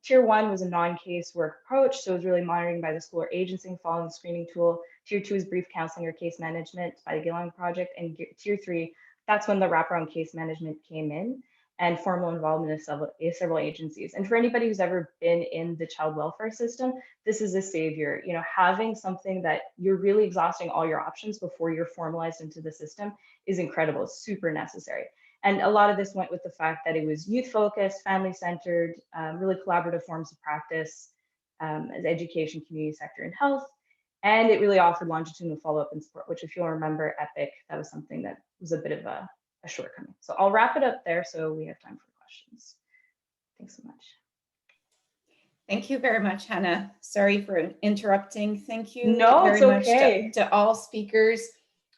tier 1 was a non-case work approach. So it was really monitoring by the school or agency following the screening tool. Tier 2 is brief counseling or case management by the Gilon Project. And tier 3, that's when the wraparound case management came in, and formal involvement of several agencies. And for anybody who's ever been in the child welfare system, this is a savior. You know, having something that you're really exhausting all your options before you're formalized into the system is incredible. It's super necessary. And a lot of this went with the fact that it was youth-focused, family-centered, really collaborative forms of practice as education, community sector, and health. And it really offered longitudinal follow-up and support, which if you'll remember EPIC, that was something that was a bit of a shortcoming. So I'll wrap it up there so we have time for questions. Thanks so much. Thank you very much, Hannah. Sorry for interrupting. Thank you very much okay. to all speakers.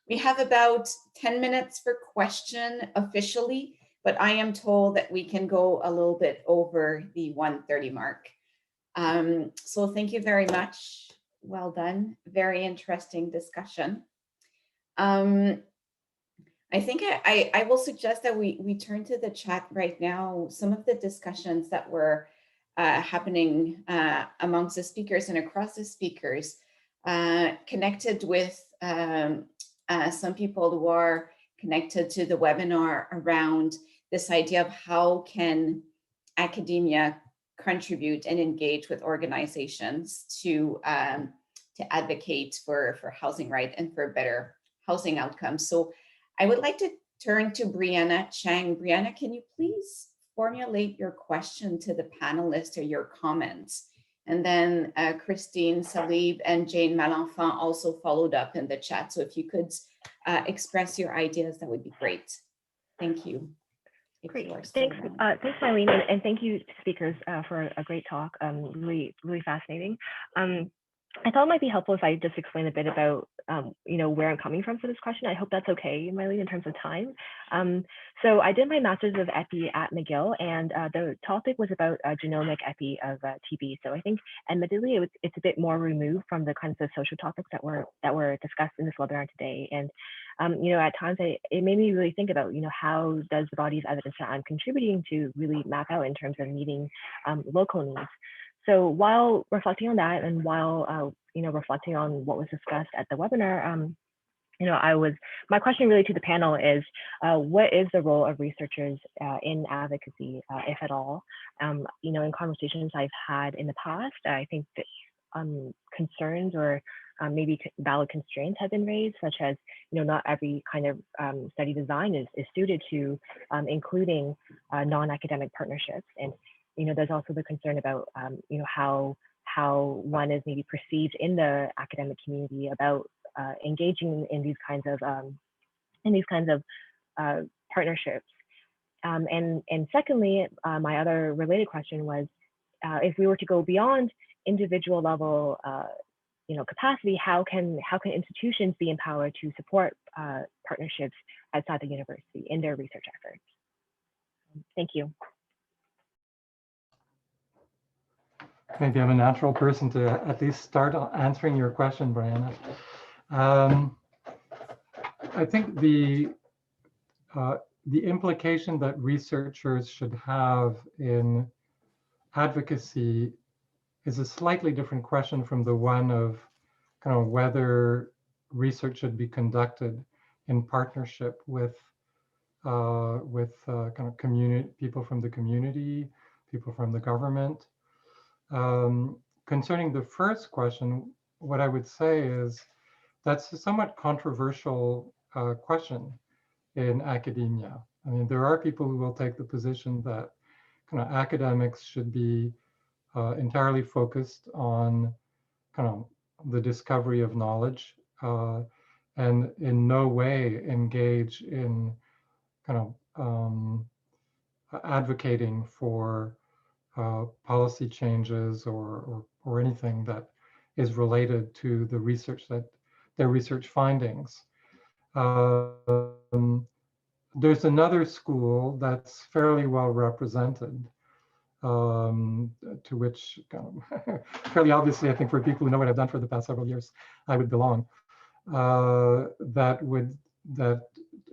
We have about 10 minutes for question officially, but I am told that we can go a little bit over the 1:30 mark. So thank you very much. Well done. Very interesting discussion. I think I will suggest that we turn to the chat right now. Some of the discussions that were happening amongst the speakers and across the speakers connected with some people who are connected to the webinar around this idea of how can academia contribute and engage with organizations to advocate for housing right and for better housing outcomes. So I would like to turn to Brianna Chang. Brianna, can you please formulate your question to the panelists or your comments? And then Christine Salib and Jane Malenfant also followed up in the chat. So if you could express your ideas, that would be great. Thank you. Great. Thanks, Marlene, and thank you, speakers, for a great talk. Really fascinating. I thought it might be helpful if I just explain a bit about, where I'm coming from for this question. I hope that's okay, Marlene, in terms of time. So I did my master's of epi at McGill, and the topic was about genomic epi of TB. So I think, admittedly, it's a bit more removed from the kinds of social topics that were discussed in this webinar today. And at times it made me really think about, how does the body of evidence that I'm contributing to really map out in terms of meeting local needs. So while reflecting on that, and while reflecting on what was discussed at the webinar, my question really to the panel is, what is the role of researchers in advocacy, if at all? In conversations I've had in the past, I think that concerns or maybe valid constraints have been raised, such as, not every kind of study design is suited to including non-academic partnerships. And, there's also the concern about, how one is maybe perceived in the academic community about engaging in these kinds of partnerships. And secondly, my other related question was, if we were to go beyond individual level, capacity, how can institutions be empowered to support partnerships outside the university in their research efforts? Thank you. Maybe I'm a natural person to at least start answering your question, Brianna. I think the implication that researchers should have in advocacy is a slightly different question from the one of kind of whether research should be conducted in partnership with kind of people from the community, people from the government. Concerning the first question, what I would say is that's a somewhat controversial question in academia. I mean, there are people who will take the position that kind of academics should be entirely focused on kind of the discovery of knowledge and in no way engage in kind of advocating for policy changes or anything that is related to the research their research findings. There's another school that's fairly well represented, to which fairly obviously, I think for people who know what I've done for the past several years, I would belong. That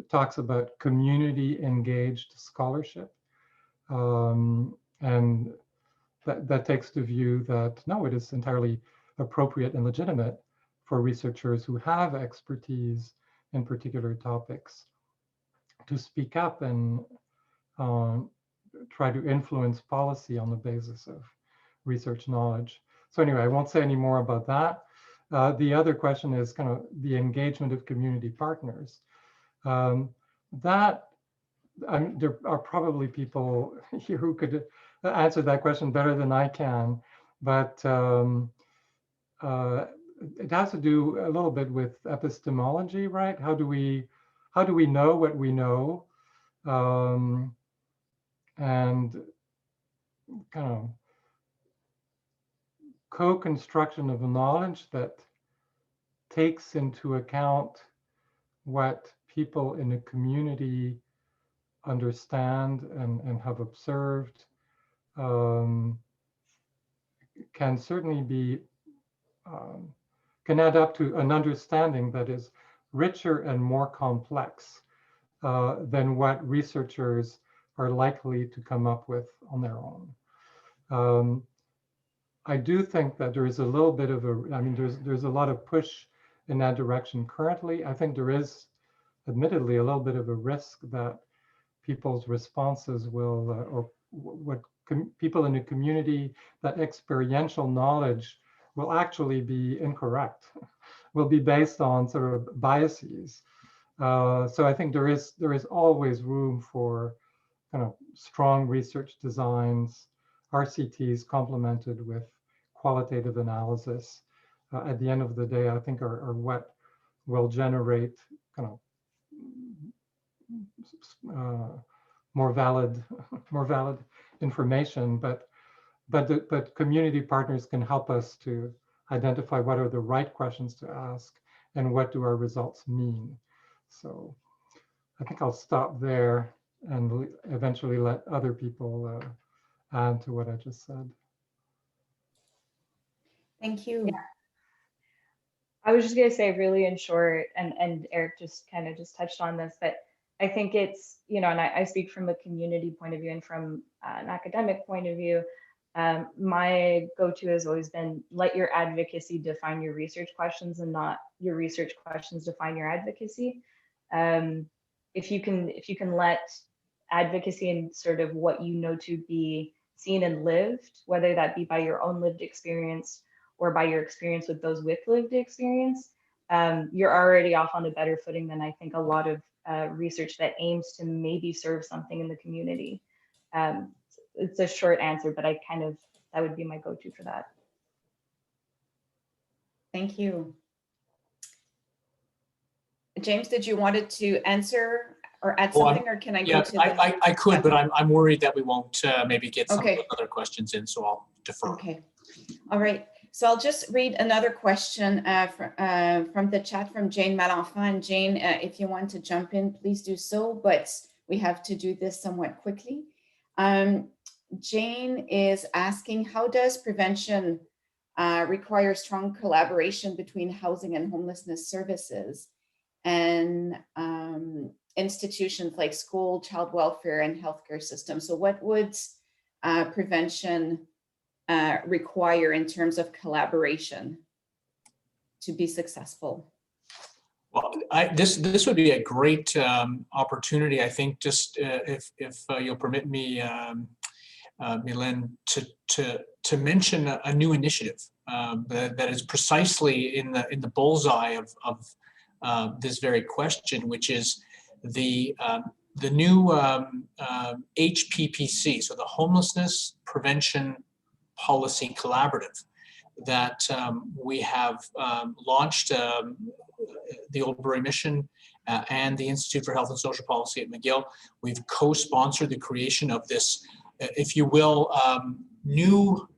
talks about community engaged scholarship. And that takes the view that no, it is entirely appropriate and legitimate for researchers who have expertise in particular topics to speak up and try to influence policy on the basis of research knowledge. So anyway, I won't say any more about that. The other question is kind of the engagement of community partners. There are probably people here who could answer that question better than I can, but it has to do a little bit with epistemology, right? How do we know what we know, and kind of co-construction of knowledge that takes into account what people in a community understand and have observed, can certainly be, can add up to an understanding that is richer and more complex than what researchers are likely to come up with on their own. I do think that there is a little bit of there's a lot of push in that direction currently. I think there is admittedly a little bit of a risk that people's responses will, or what people in the community, that experiential knowledge will actually be incorrect, will be based on sort of biases. So I think there is always room for kind of strong research designs, RCTs complemented with qualitative analysis. At the end of the day, I think are what will generate kind of more valid information, but community partners can help us to identify what are the right questions to ask and what do our results mean. So I think I'll stop there and eventually let other people add to what I just said. Thank you. Yeah. I was just going to say really in short, and Eric just kind of touched on this, but I think it's, and I speak from a community point of view and from an academic point of view, My go-to has always been let your advocacy define your research questions and not your research questions define your advocacy. If you can let advocacy and sort of what you know to be seen and lived, whether that be by your own lived experience or by your experience with those with lived experience, you're already off on a better footing than I think a lot of research that aims to maybe serve something in the community. It's a short answer, but that would be my go-to for that. Thank you. James, did you wanted to answer or add something, or can I go to the? I could, but I'm worried that we won't maybe get some Okay. other questions in, so I'll defer. Okay. All right. So I'll just read another question from the chat from Jane Malenfant. And Jane, if you want to jump in, please do so, but we have to do this somewhat quickly. Jane is asking, how does prevention require strong collaboration between housing and homelessness services and institutions like school, child welfare, and healthcare systems? So what would prevention require in terms of collaboration to be successful? Well, this would be a great opportunity, I think, just if you'll permit me, Mylène, to mention a new initiative that is precisely in the bullseye of this very question, which is the new HPPC, so the Homelessness Prevention Policy Collaborative that we have launched, the Old Brewery Mission and the Institute for Health and Social Policy at McGill. We've co-sponsored the creation of this, if you will, new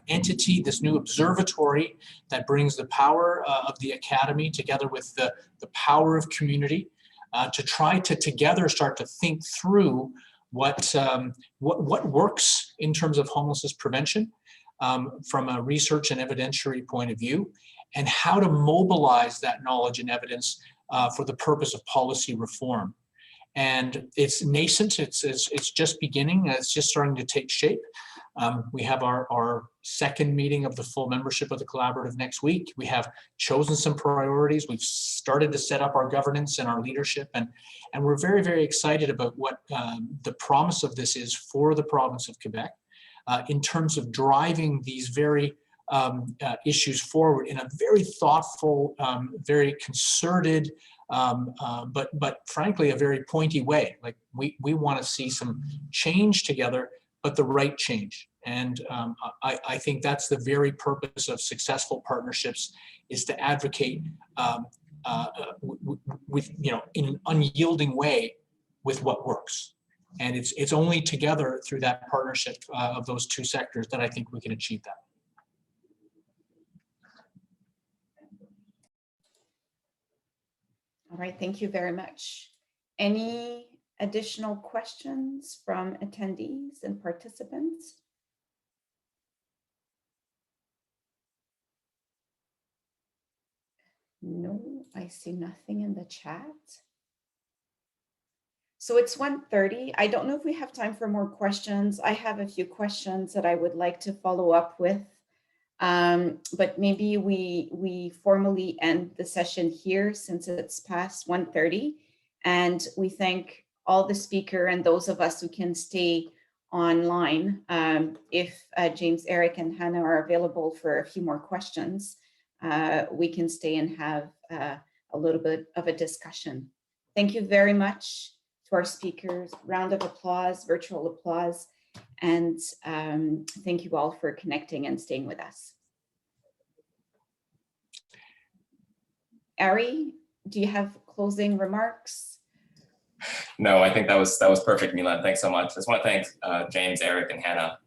entity, this new observatory that brings the power of the academy together with the power of community to try to together start to think through what works in terms of homelessness prevention from a research and evidentiary point of view, and how to mobilize that knowledge and evidence for the purpose of policy reform. And it's nascent, it's just beginning, it's just starting to take shape. We have our second meeting of the full membership of the collaborative next week. We have chosen some priorities. We've started to set up our governance and our leadership, and we're very, very excited about what the promise of this is for the province of Quebec in terms of driving these very issues forward in a very thoughtful, very concerted, but frankly, a very pointy way. Like we want to see some change together, but the right change. And I think that's the very purpose of successful partnerships, is to advocate with, in an unyielding way with what works. And it's only together through that partnership of those two sectors that I think we can achieve that. All right, thank you very much. Any additional questions from attendees and participants? No, I see nothing in the chat. So it's 1:30. I don't know if we have time for more questions. I have a few questions that I would like to follow up with, but maybe we formally end the session here since it's past 1:30. And we thank all the speaker and those of us who can stay online. If James, Eric, and Hannah are available for a few more questions, we can stay and have a little bit of a discussion. Thank you very much to our speakers. Round of applause, virtual applause, and thank you all for connecting and staying with us. Ari, do you have closing remarks? No, I think that was perfect, Mylène. Thanks so much. I just want to thank James, Eric, and Hannah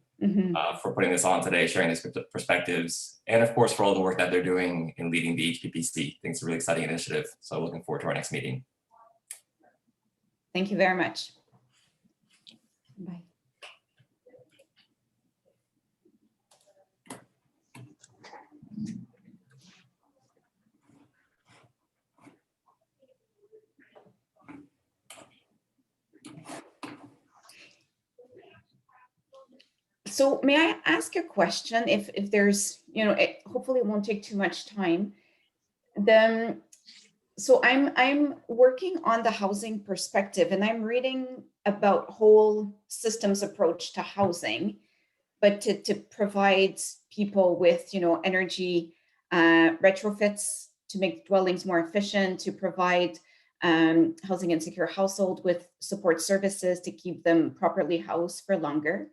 for putting this on today, sharing these perspectives, and of course for all the work that they're doing in leading the HPPC. I think it's a really exciting initiative. So looking forward to our next meeting. Thank you very much. Bye. So may I ask a question? If there's, hopefully it won't take too much time. So I'm working on the housing perspective, and I'm reading about whole systems approach to housing, but to provide people with, energy retrofits to make dwellings more efficient, to provide housing insecure household with support services to keep them properly housed for longer.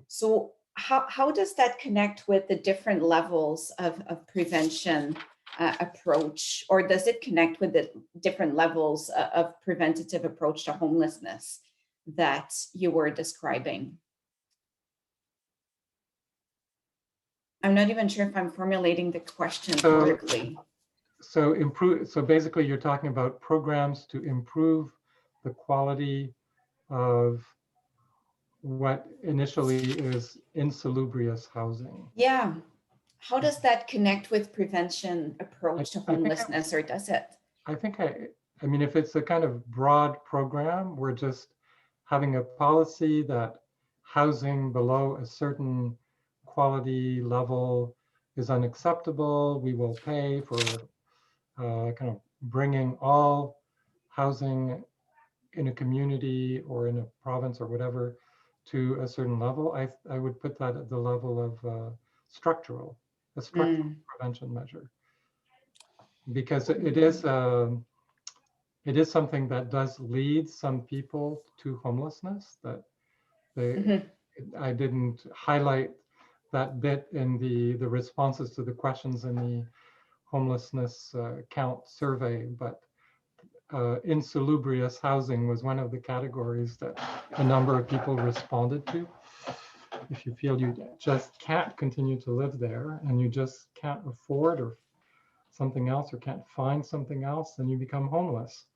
So how does that connect with the different levels of prevention approach, or does it connect with the different levels of preventative approach to homelessness that you were describing? I'm not even sure if I'm formulating the question correctly. So basically you're talking about programs to improve the quality of what initially is insalubrious housing. Yeah. How does that connect with prevention approach to homelessness, or does it? I mean, if it's a kind of broad program, we're just having a policy that housing below a certain quality level is unacceptable. We will pay for kind of bringing all housing in a community or in a province or whatever to a certain level. I would put that at the level of a structural prevention measure, because it is something that does lead some people to homelessness. That I didn't highlight that bit in the responses to the questions in the homelessness count survey, but insalubrious housing was one of the categories that a number of people responded to. If you feel you just can't continue to live there and you just can't afford or something else, or can't find something else, then you become homeless.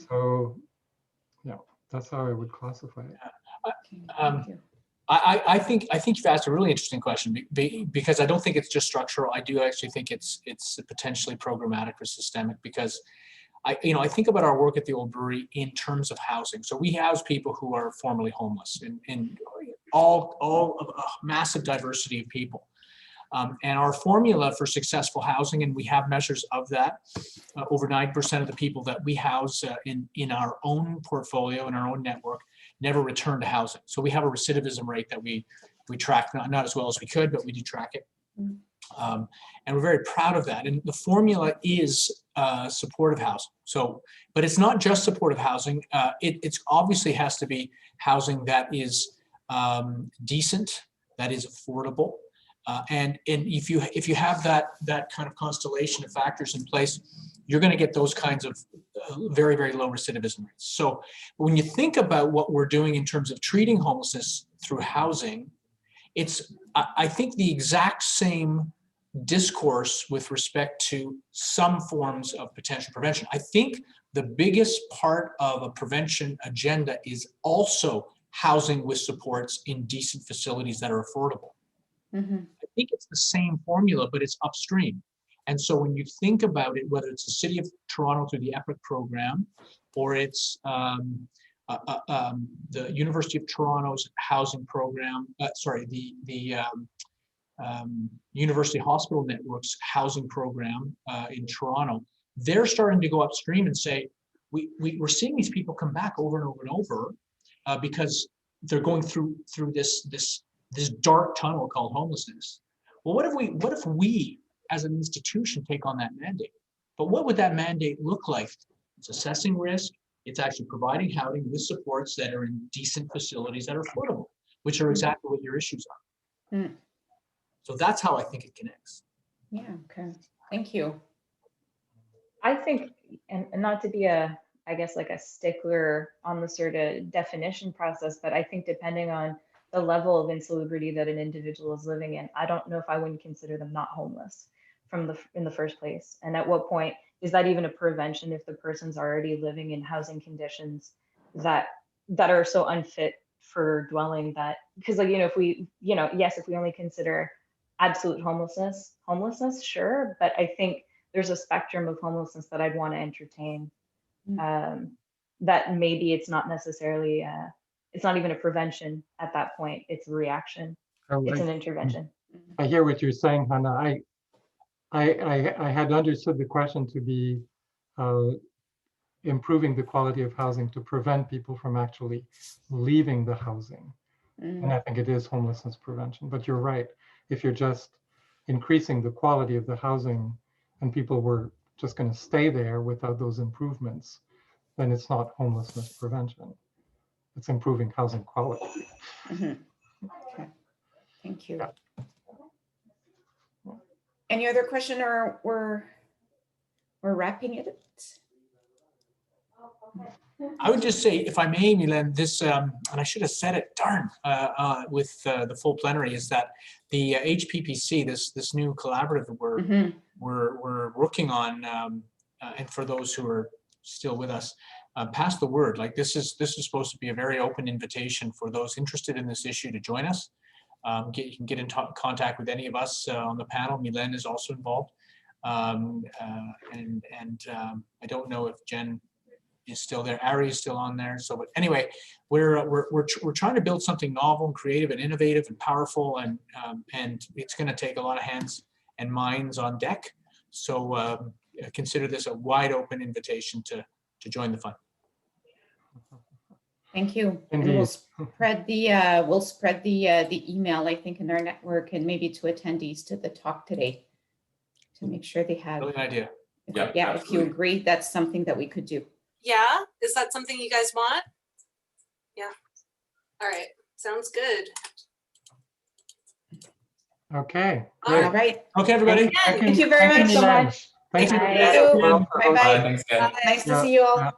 So, yeah, that's how I would classify it. I think you've asked a really interesting question, because I don't think it's just structural. I do actually think it's potentially programmatic or systemic, because I think about our work at the Old Brewery in terms of housing. So we house people who are formerly homeless, in all of a massive diversity of people. And our formula for successful housing, and we have measures of that, over 9% of the people that we house in our own portfolio, in our own network, never return to housing. So we have a recidivism rate that we track, not as well as we could, but we do track it. And we're very proud of that. And the formula is supportive housing. So, but it's not just supportive housing. It's obviously has to be housing that is decent, that is affordable. And if you have that kind of constellation of factors in place, you're going to get those kinds of very, very low recidivism rates. So when you think about what we're doing in terms of treating homelessness through housing, it's, I think, the exact same discourse with respect to some forms of potential prevention. I think the biggest part of a prevention agenda is also housing with supports in decent facilities that are affordable. I think it's the same formula, but it's upstream. And so when you think about it, whether it's the City of Toronto through the EPIC program, or it's the University of Toronto's housing program, the University Hospital Network's housing program in Toronto, they're starting to go upstream and say, we're seeing these people come back over and over and over because they're going through this dark tunnel called homelessness. Well, what if we as an institution take on that mandate? But what would that mandate look like? It's assessing risk. It's actually providing housing with supports that are in decent facilities that are affordable, which are exactly what your issues are. So that's how I think it connects. Yeah, okay. Thank you. I think, and not to be I guess like a stickler on the sort of definition process, but I think depending on the level of insalubrity that an individual is living in, I don't know if I wouldn't consider them not homeless in the first place. And at what point is that even a prevention if the person's already living in housing conditions that are so unfit for dwelling, that, because like, if we, yes, if we only consider absolute homelessness, sure, but I think there's a spectrum of homelessness that I'd want to entertain. That maybe it's not necessarily it's not even a prevention at that point, it's a reaction. it's an intervention. I hear what you're saying, Hannah. I had understood the question to be improving the quality of housing to prevent people from actually leaving the housing. And I think it is homelessness prevention. But you're right. If you're just increasing the quality of the housing and people were just going to stay there without those improvements, then it's not homelessness prevention. It's improving housing quality. Okay, thank you. Yeah. Any other question, or we're wrapping it? I would just say, if I may, Milan, this, and I should have said it, darn, with the full plenary, is that the HPPC, this new collaborative that we're working on, and for those who are still with us, pass the word. Like this is supposed to be a very open invitation for those interested in this issue to join us. You can get in contact with any of us on the panel. Milan is also involved, and I don't know if Jen is still there. Ari is still on there. So, but anyway, we're trying to build something novel and creative and innovative and powerful, and it's going to take a lot of hands and minds on deck. So consider this a wide open invitation to join the fund. Thank you. Indeed. And we'll spread the email, I think, in our network, and maybe to attendees to the talk today, to make sure they have. Brilliant idea. Yeah, If you agree, that's something that we could do. Yeah, is that something you guys want? Yeah. All right, sounds good. Okay. All Great. All right. Okay, everybody. Thank you very much. so much. Thank you. Bye. Thank you. Bye. Bye-bye. Thanks, Jen. Nice to see you all. Yeah.